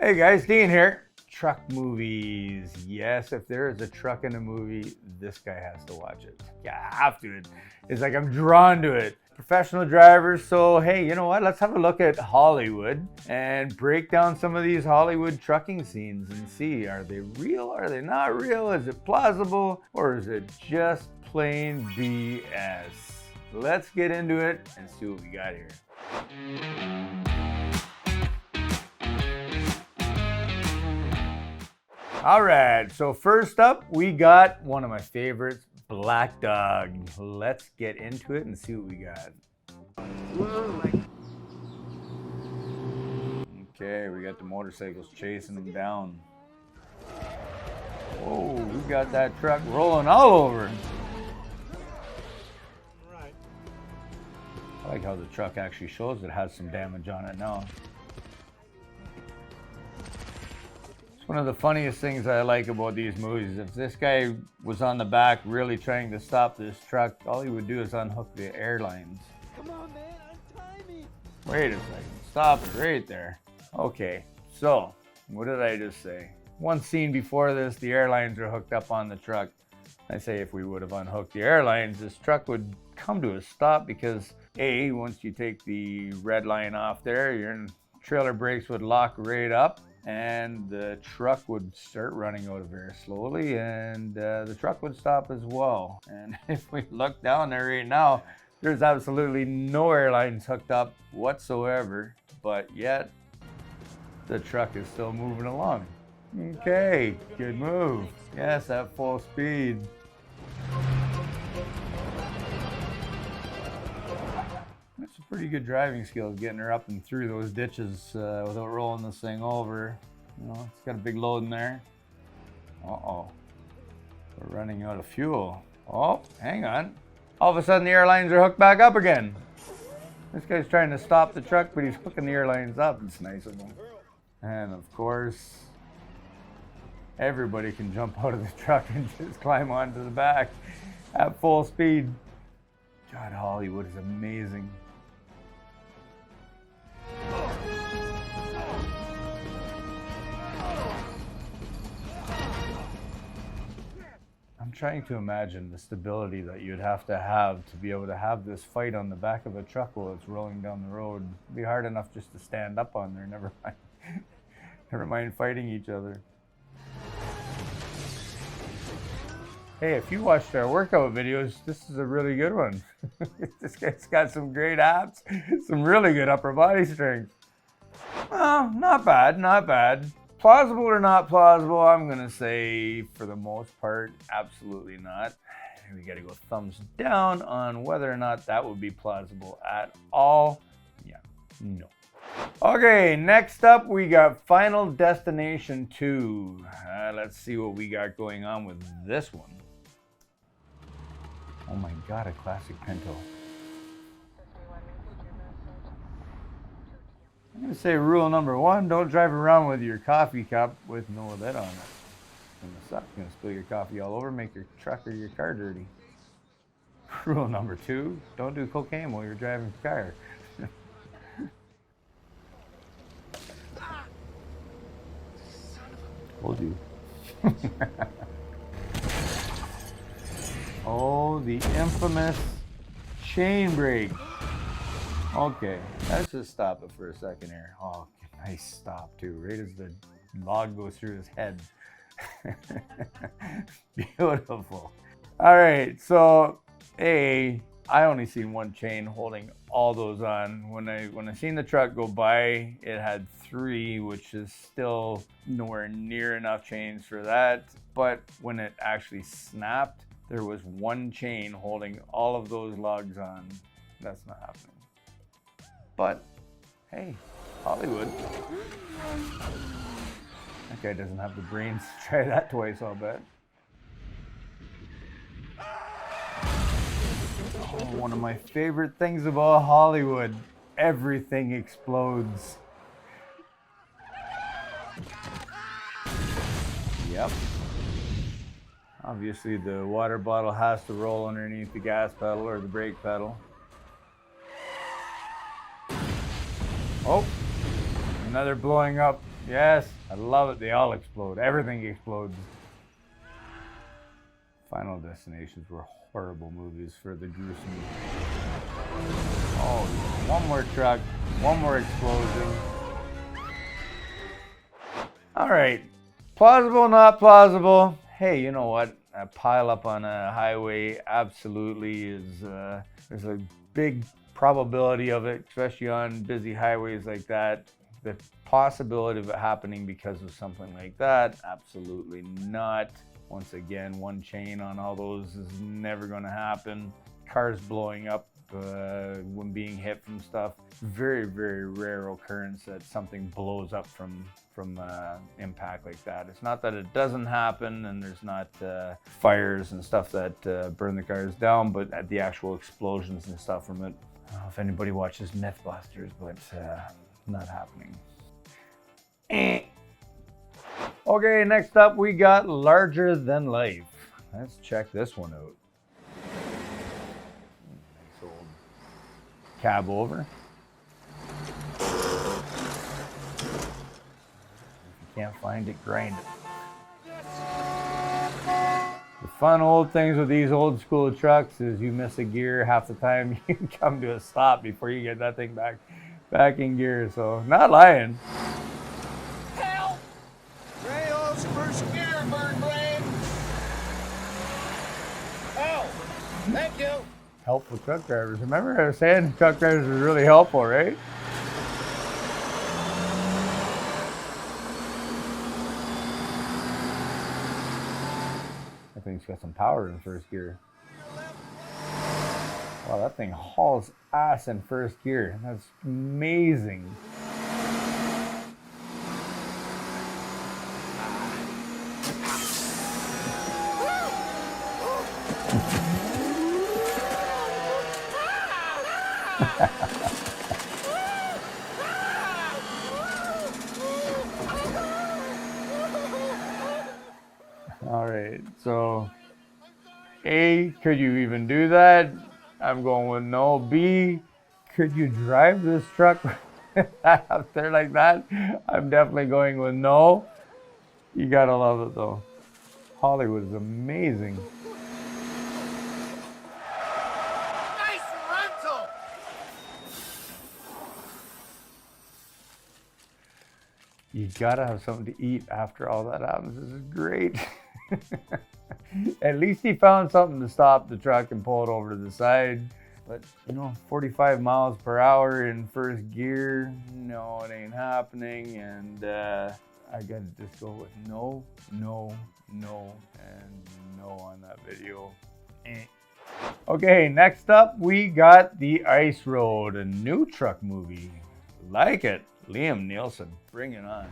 Hey guys, Dean here. Truck movies. Yes, if there is a truck in a movie, this guy has to watch it. Yeah, I have to. It's like I'm drawn to it. Professional drivers, so hey, you know what? Let's have a look at Hollywood and break down some of these Hollywood trucking scenes and see, are they real? Are they not real? Is it plausible? Or is it just plain BS? Let's get into it and see what we got here. All right, so first up, we got one of my favorites, Black Dog. Let's get into it and see what we got. Okay, we got the motorcycles chasing them down. Whoa, we got that truck rolling all over. I like how the truck actually shows it has some damage on it now. One of the funniest things I like about these movies, if this guy was on the back really trying to stop this truck, all he would do is unhook the airlines. Come on, man, untie me. Wait a second, stop it right there. Okay, so what did I just say? One scene before this, the airlines are hooked up on the truck. I say if we would have unhooked the airlines, this truck would come to a stop because A, once you take the red line off there, your trailer brakes would lock right up, and the truck would start running out of air slowly, and the truck would stop as well. And if we look down there right now, there's absolutely no airlines hooked up whatsoever, but yet the truck is still moving along. Okay, good move. Yes, at full speed. That's a pretty good driving skills, getting her up and through those ditches without rolling this thing over. You know, it's got a big load in there. Uh-oh. We're running out of fuel. Oh, hang on. All of a sudden the airlines are hooked back up again. This guy's trying to stop the truck, but he's hooking the airlines up. It's nice of him. And of course, everybody can jump out of the truck and just climb onto the back at full speed. God, Hollywood is amazing. I'm trying to imagine the stability that you'd have to be able to have this fight on the back of a truck while it's rolling down the road. It'd be hard enough just to stand up on there, never mind fighting each other. Hey, if you watched our workout videos, this is a really good one. This guy's got some great abs, some really good upper body strength. Well, not bad, not bad. Plausible or not plausible, I'm gonna say for the most part, absolutely not. We gotta go thumbs down on whether or not that would be plausible at all. Yeah, no. Okay, next up we got Final Destination 2. Let's see what we got going on with this one. Oh my God, a classic Pinto. I'm gonna say rule number one, don't drive around with your coffee cup with no lid on it. It's gonna spill your coffee all over, make your truck or your car dirty. Rule number two, don't do cocaine while you're driving the car. Told you. Oh, the infamous chain brake. Okay, let's just stop it for a second here. Oh, nice stop too, right as the log goes through his head. Beautiful. All right, so I only seen one chain holding all those on. When I seen the truck go by, it had 3, which is still nowhere near enough chains for that. But when it actually snapped, there was 1 chain holding all of those logs on. That's not happening. But hey, Hollywood. That guy doesn't have the brains to try that twice, I'll bet. Oh, one of my favorite things about Hollywood, everything explodes. Yep. Obviously the water bottle has to roll underneath the gas pedal or the brake pedal. Oh, another blowing up Yes, I love it. They all explode. Everything explodes. Final Destinations were horrible movies for the gruesome. Oh, one more truck, one more explosion. All right, plausible, not plausible. Hey, you know what? A pile up on a highway absolutely is, there's a big probability of it, especially on busy highways like that. The possibility of it happening because of something like that, absolutely not. Once again, one chain on all those is never going to happen. Cars blowing up when being hit from stuff, very, very rare occurrence that something blows up from impact like that. It's not that it doesn't happen and there's not fires and stuff that burn the cars down, but at the actual explosions and stuff from it. I don't know if anybody watches Mythbusters, but not happening. Okay, next up we got Larger Than Life. Let's check this one out. Nice old cab over. If you can't find it, grind it. The fun old things with these old school trucks is you miss a gear half the time, you come to a stop before you get that thing back in gear. So not lying. Help! Rails first gear, bird brain! Oh, thank you! Helpful truck drivers. Remember I was saying truck drivers are really helpful, right? That thing's got some power in first gear. Wow, that thing hauls ass in first gear. That's amazing. All right, so A, could you even do that? I'm going with no. B, could you drive this truck out there like that? I'm definitely going with no. You gotta love it though. Hollywood is amazing. Nice rental! You gotta have something to eat after all that happens. This is great. At least he found something to stop the truck and pull it over to the side. But, 45 miles per hour in first gear, no, it ain't happening. And I gotta just go with no, no, no, and no on that video. Okay, next up we got The Ice Road, a new truck movie. Like it. Liam Neeson, bring it on.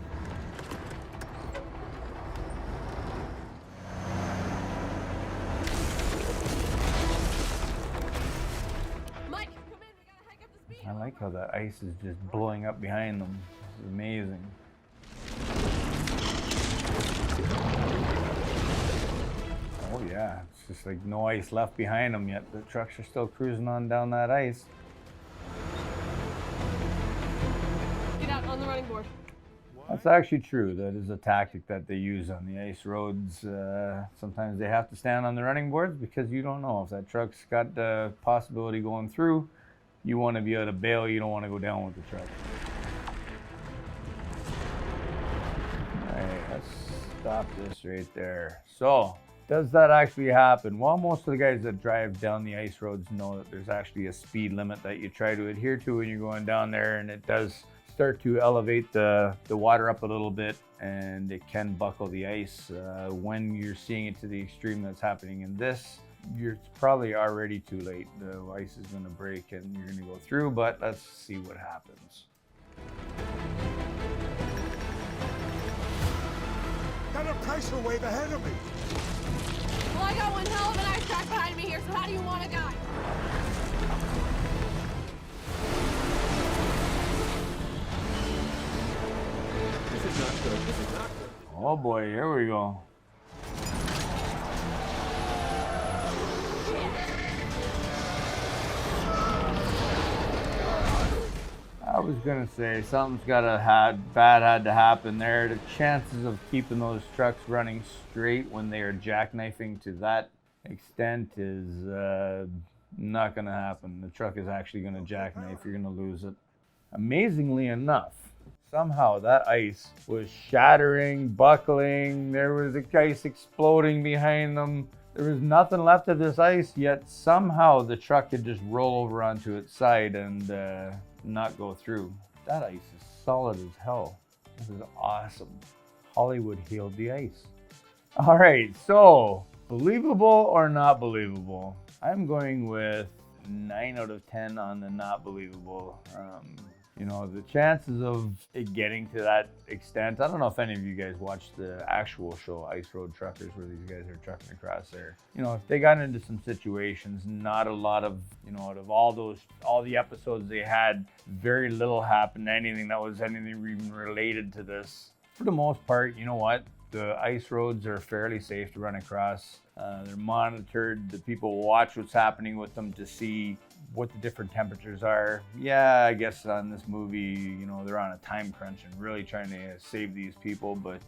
I like how the ice is just blowing up behind them. It's amazing. Oh yeah, it's just like no ice left behind them yet. The trucks are still cruising on down that ice. Get out on the running board. That's actually true. That is a tactic that they use on the ice roads. Sometimes they have to stand on the running boards because you don't know if that truck's got the possibility going through. You want to be able to bail, you don't want to go down with the truck. Alright, let's stop this right there. So, does that actually happen? Well, most of the guys that drive down the ice roads know that there's actually a speed limit that you try to adhere to when you're going down there, and it does start to elevate the water up a little bit, and it can buckle the ice. When you're seeing it to the extreme that's happening in this, you're probably already too late. The ice is going to break and you're going to go through, but let's see what happens. Got a pricer wave ahead of me. Well, I got one hell of an ice track behind me here, so how do you want to die? This is not good. This is not good. Oh boy, here we go. That was gonna say something's bad had to happen there. The chances of keeping those trucks running straight when they are jackknifing to that extent is not gonna happen. The truck is actually gonna jackknife. You're gonna lose it. Amazingly enough, somehow that ice was shattering, buckling. There was the ice exploding behind them. There was nothing left of this ice, yet somehow the truck could just roll over onto its side and not go through. That ice is solid as hell. This is awesome. Hollywood healed the ice. All right, so believable or not believable? I'm going with 9 out of 10 on the not believable. You know, the chances of it getting to that extent, I don't know if any of you guys watched the actual show, Ice Road Truckers, where these guys are trucking across there. You know, they got into some situations, not a lot of, you know, out of all the episodes they had, very little happened, anything even related to this. For the most part, you know what? The ice roads are fairly safe to run across. They're monitored. The people watch what's happening with them to see what the different temperatures are. Yeah, I guess on this movie, you know, they're on a time crunch and really trying to save these people, but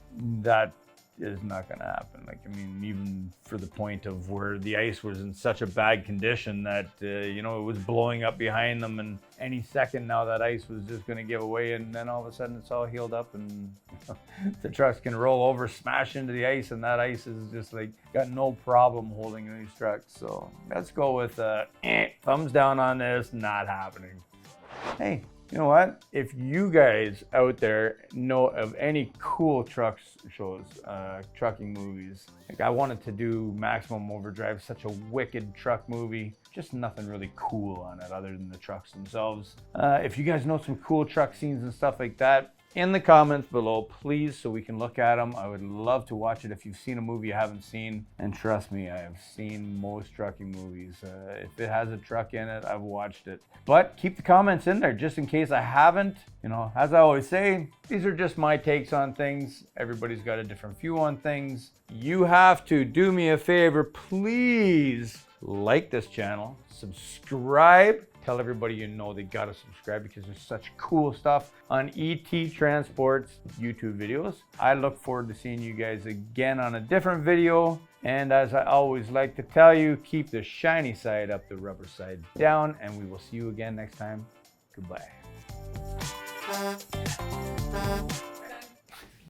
that is not going to happen. Like, I mean, even for the point of where the ice was in such a bad condition that, you know, it was blowing up behind them, and any second now that ice was just going to give away, and then all of a sudden it's all healed up and the trucks can roll over, smash into the ice, and that ice is just like got no problem holding these trucks. So let's go with thumbs down on this, not happening. Hey, you know what? If you guys out there know of any cool trucks shows, trucking movies, like I wanted to do Maximum Overdrive, such a wicked truck movie, just nothing really cool on it other than the trucks themselves. If you guys know some cool truck scenes and stuff like that, in the comments below, please, so we can look at them. I would love to watch it if you've seen a movie you haven't seen. And trust me, I have seen most trucking movies. If it has a truck in it, I've watched it. But keep the comments in there just in case I haven't. You know, as I always say, these are just my takes on things. Everybody's got a different view on things. You have to do me a favor, please like this channel, subscribe. Tell everybody you know they gotta subscribe because there's such cool stuff on ET Transport's YouTube videos. I look forward to seeing you guys again on a different video. And as I always like to tell you, keep the shiny side up, the rubber side down, and we will see you again next time. Goodbye.